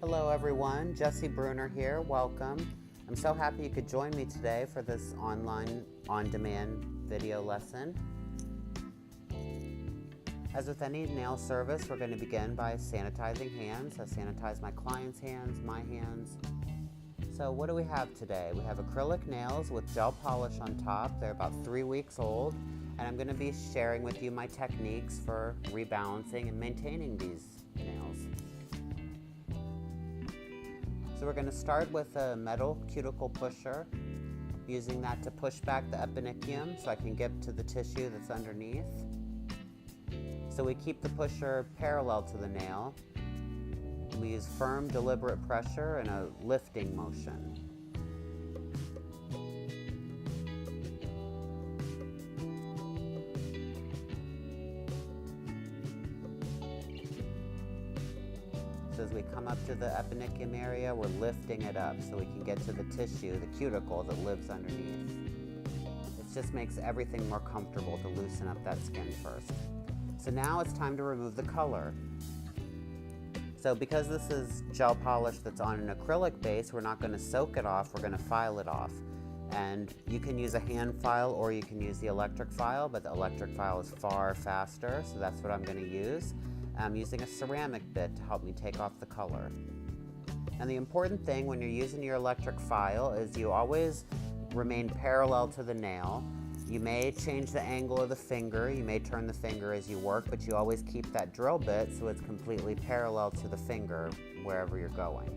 Hello everyone, Jesse Bruner here, welcome. I'm so happy you could join me today for this online on-demand video lesson. As with any nail service, we're going to begin by sanitizing hands. I sanitize my client's hands, my hands. So what do we have today? We have acrylic nails with gel polish on top. They're about 3 weeks old, and I'm going to be sharing with you my techniques for rebalancing and maintaining these nails. So we're going to start with a metal cuticle pusher, using that to push back the eponychium so I can get to the tissue that's underneath. So we keep the pusher parallel to the nail. We use firm, deliberate pressure and a lifting motion. So as we come up to the eponychium area, we're lifting it up so we can get to the tissue, the cuticle that lives underneath. It just makes everything more comfortable to loosen up that skin first. So now it's time to remove the color. So because this is gel polish that's on an acrylic base, we're not going to soak it off, we're going to file it off. And you can use a hand file or you can use the electric file, but the electric file is far faster, so that's what I'm going to use. I'm using a ceramic bit to help me take off the color. And the important thing when you're using your electric file is you always remain parallel to the nail. You may change the angle of the finger, you may turn the finger as you work, but you always keep that drill bit so it's completely parallel to the finger wherever you're going.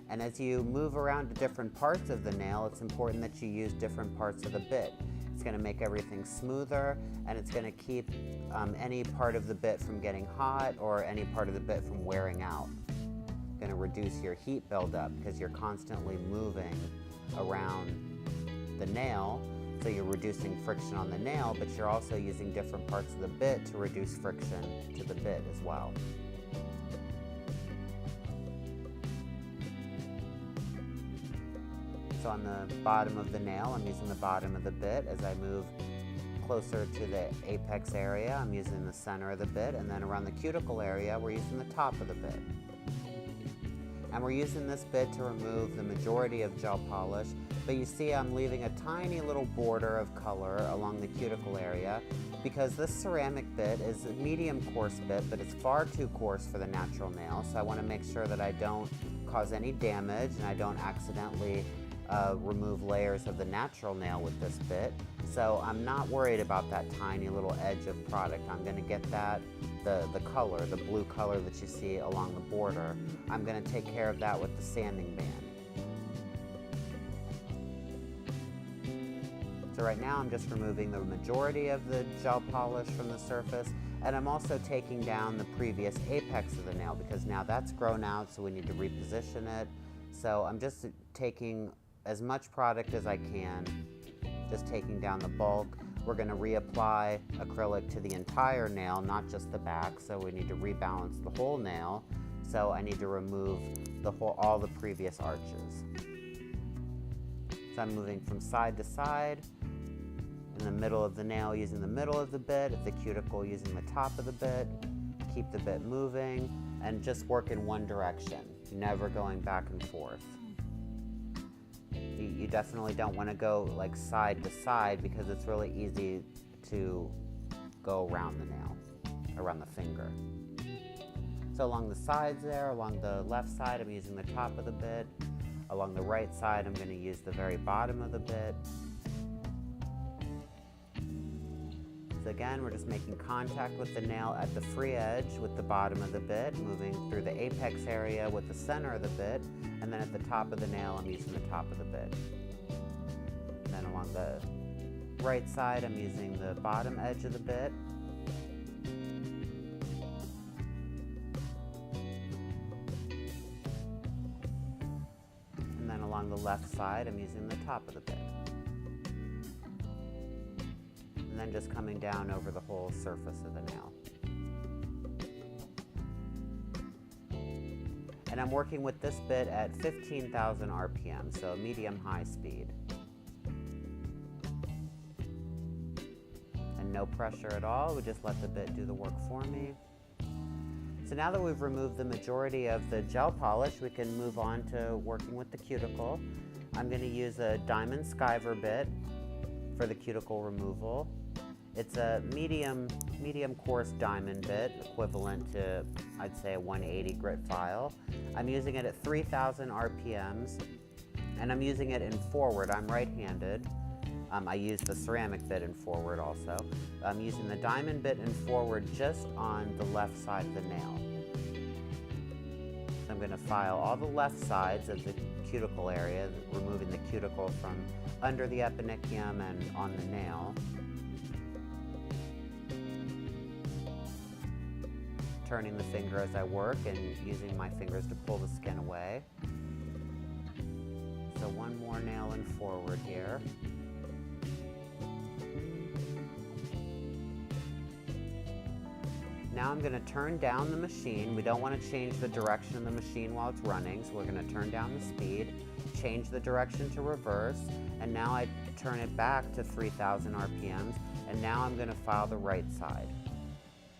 And as you move around to different parts of the nail, it's important that you use different parts of the bit. It's going to make everything smoother, and it's going to keep any part of the bit from getting hot or any part of the bit from wearing out. It's going to reduce your heat buildup because you're constantly moving around the nail. So you're reducing friction on the nail, but you're also using different parts of the bit to reduce friction to the bit as well. So on the bottom of the nail, I'm using the bottom of the bit. As I move closer to the apex area, I'm using the center of the bit, and then around the cuticle area, we're using the top of the bit. And we're using this bit to remove the majority of gel polish, but you see I'm leaving a tiny little border of color along the cuticle area because this ceramic bit is a medium coarse bit, but it's far too coarse for the natural nail, so I want to make sure that I don't cause any damage and I don't accidentally remove layers of the natural nail with this bit. So I'm not worried about that tiny little edge of product. I'm going to get that, the color, the blue color that you see along the border. I'm going to take care of that with the sanding band. So right now I'm just removing the majority of the gel polish from the surface, and I'm also taking down the previous apex of the nail because now that's grown out, so we need to reposition it. So I'm just taking as much product as I can, just taking down the bulk. We're going to reapply acrylic to the entire nail, not just the back, so we need to rebalance the whole nail. So I need to remove all the previous arches. So I'm moving from side to side, in the middle of the nail using the middle of the bit, at the cuticle using the top of the bit. Keep the bit moving and just work in one direction, never going back and forth. You definitely don't want to go like side to side because it's really easy to go around the nail, around the finger. So along the sides there, along the left side, I'm using the top of the bit. Along the right side, I'm going to use the very bottom of the bit. So again, we're just making contact with the nail at the free edge with the bottom of the bit, moving through the apex area with the center of the bit, and then at the top of the nail, I'm using the top of the bit. And then along the right side, I'm using the bottom edge of the bit. And then along the left side, I'm using the top of the bit. And then just coming down over the whole surface of the nail. And I'm working with this bit at 15,000 RPM, so medium-high speed. And no pressure at all, we just let the bit do the work for me. So now that we've removed the majority of the gel polish, we can move on to working with the cuticle. I'm going to use a diamond skiver bit for the cuticle removal. It's a medium coarse diamond bit, equivalent to, I'd say, a 180 grit file. I'm using it at 3,000 RPMs, and I'm using it in forward. I'm right-handed. I use the ceramic bit in forward also. I'm using the diamond bit in forward just on the left side of the nail. So I'm going to file all the left sides of the cuticle area, removing the cuticle from under the eponychium and on the nail. Turning the finger as I work and using my fingers to pull the skin away. So one more nail in forward here. Now I'm going to turn down the machine. We don't want to change the direction of the machine while it's running, so we're going to turn down the speed, change the direction to reverse, and now I turn it back to 3,000 RPMs, and now I'm going to file the right side.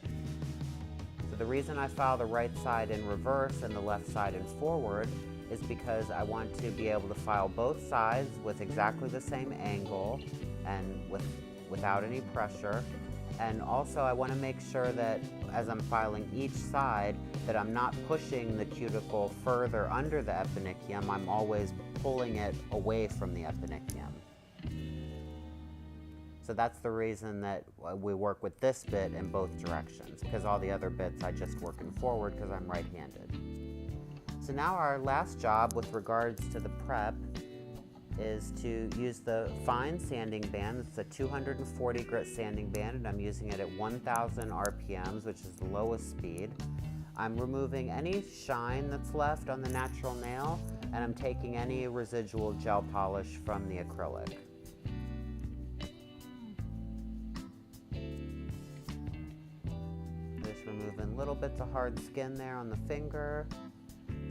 So the reason I file the right side in reverse and the left side in forward is because I want to be able to file both sides with exactly the same angle and without any pressure. And also I want to make sure that as I'm filing each side that I'm not pushing the cuticle further under the eponychium. I'm always pulling it away from the eponychium. So that's the reason that we work with this bit in both directions, because all the other bits I just work in forward because I'm right-handed. So now our last job with regards to the prep is to use the fine sanding band. It's a 240 grit sanding band, and I'm using it at 1,000 RPMs, which is the lowest speed. I'm removing any shine that's left on the natural nail, and I'm taking any residual gel polish from the acrylic. Just removing little bits of hard skin there on the finger,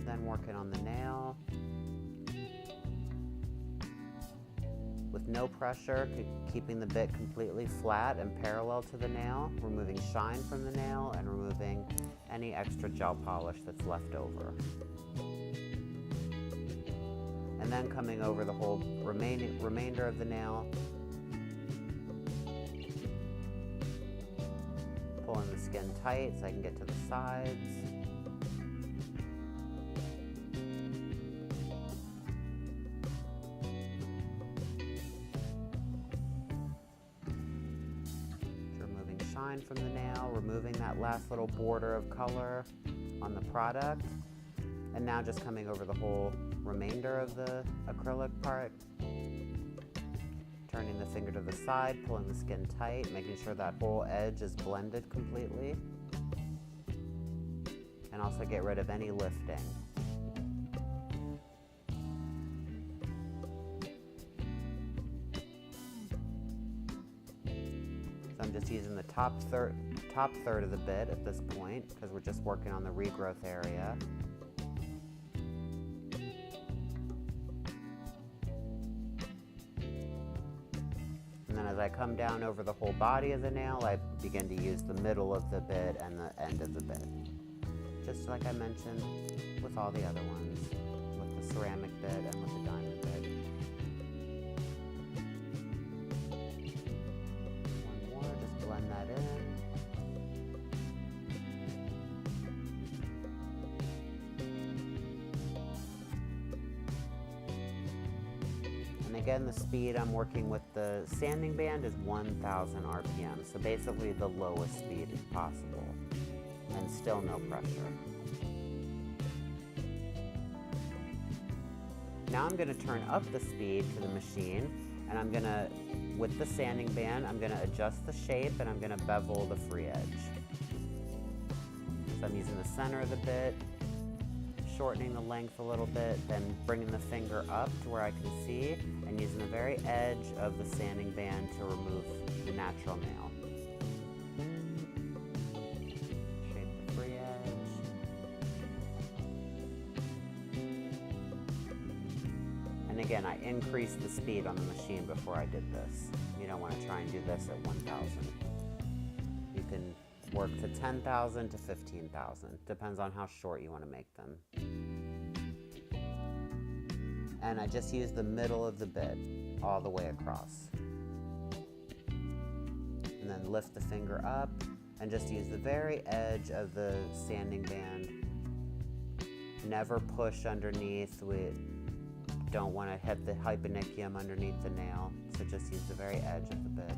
then working on the nail. With no pressure, keeping the bit completely flat and parallel to the nail, removing shine from the nail and removing any extra gel polish that's left over. And then coming over the whole remainder of the nail, pulling the skin tight so I can get to the sides. From the nail, removing that last little border of color on the product, and now just coming over the whole remainder of the acrylic part, turning the finger to the side, pulling the skin tight, making sure that whole edge is blended completely, and also get rid of any lifting. I'm just using the top third of the bit at this point because we're just working on the regrowth area. And then as I come down over the whole body of the nail, I begin to use the middle of the bit and the end of the bit. Just like I mentioned with all the other ones, with the ceramic bit and with the diamond bit. Blend that in. And again, the speed I'm working with the sanding band is 1,000 RPM, so basically the lowest speed possible, and still no pressure. Now I'm going to turn up the speed to the machine, and I'm going to, with the sanding band, I'm going to adjust the shape and I'm going to bevel the free edge. So I'm using the center of the bit, shortening the length a little bit, then bringing the finger up to where I can see, and using the very edge of the sanding band to remove the natural nail. Shape the free edge. And again, I increased the speed on the machine before I did this. You don't want to try and do this at 1,000. You can work to 10,000 to 15,000. Depends on how short you want to make them. And I just use the middle of the bit all the way across. And then lift the finger up and just use the very edge of the sanding band. Never push underneath. We don't want to hit the hyponychium underneath the nail, so just use the very edge of the bit.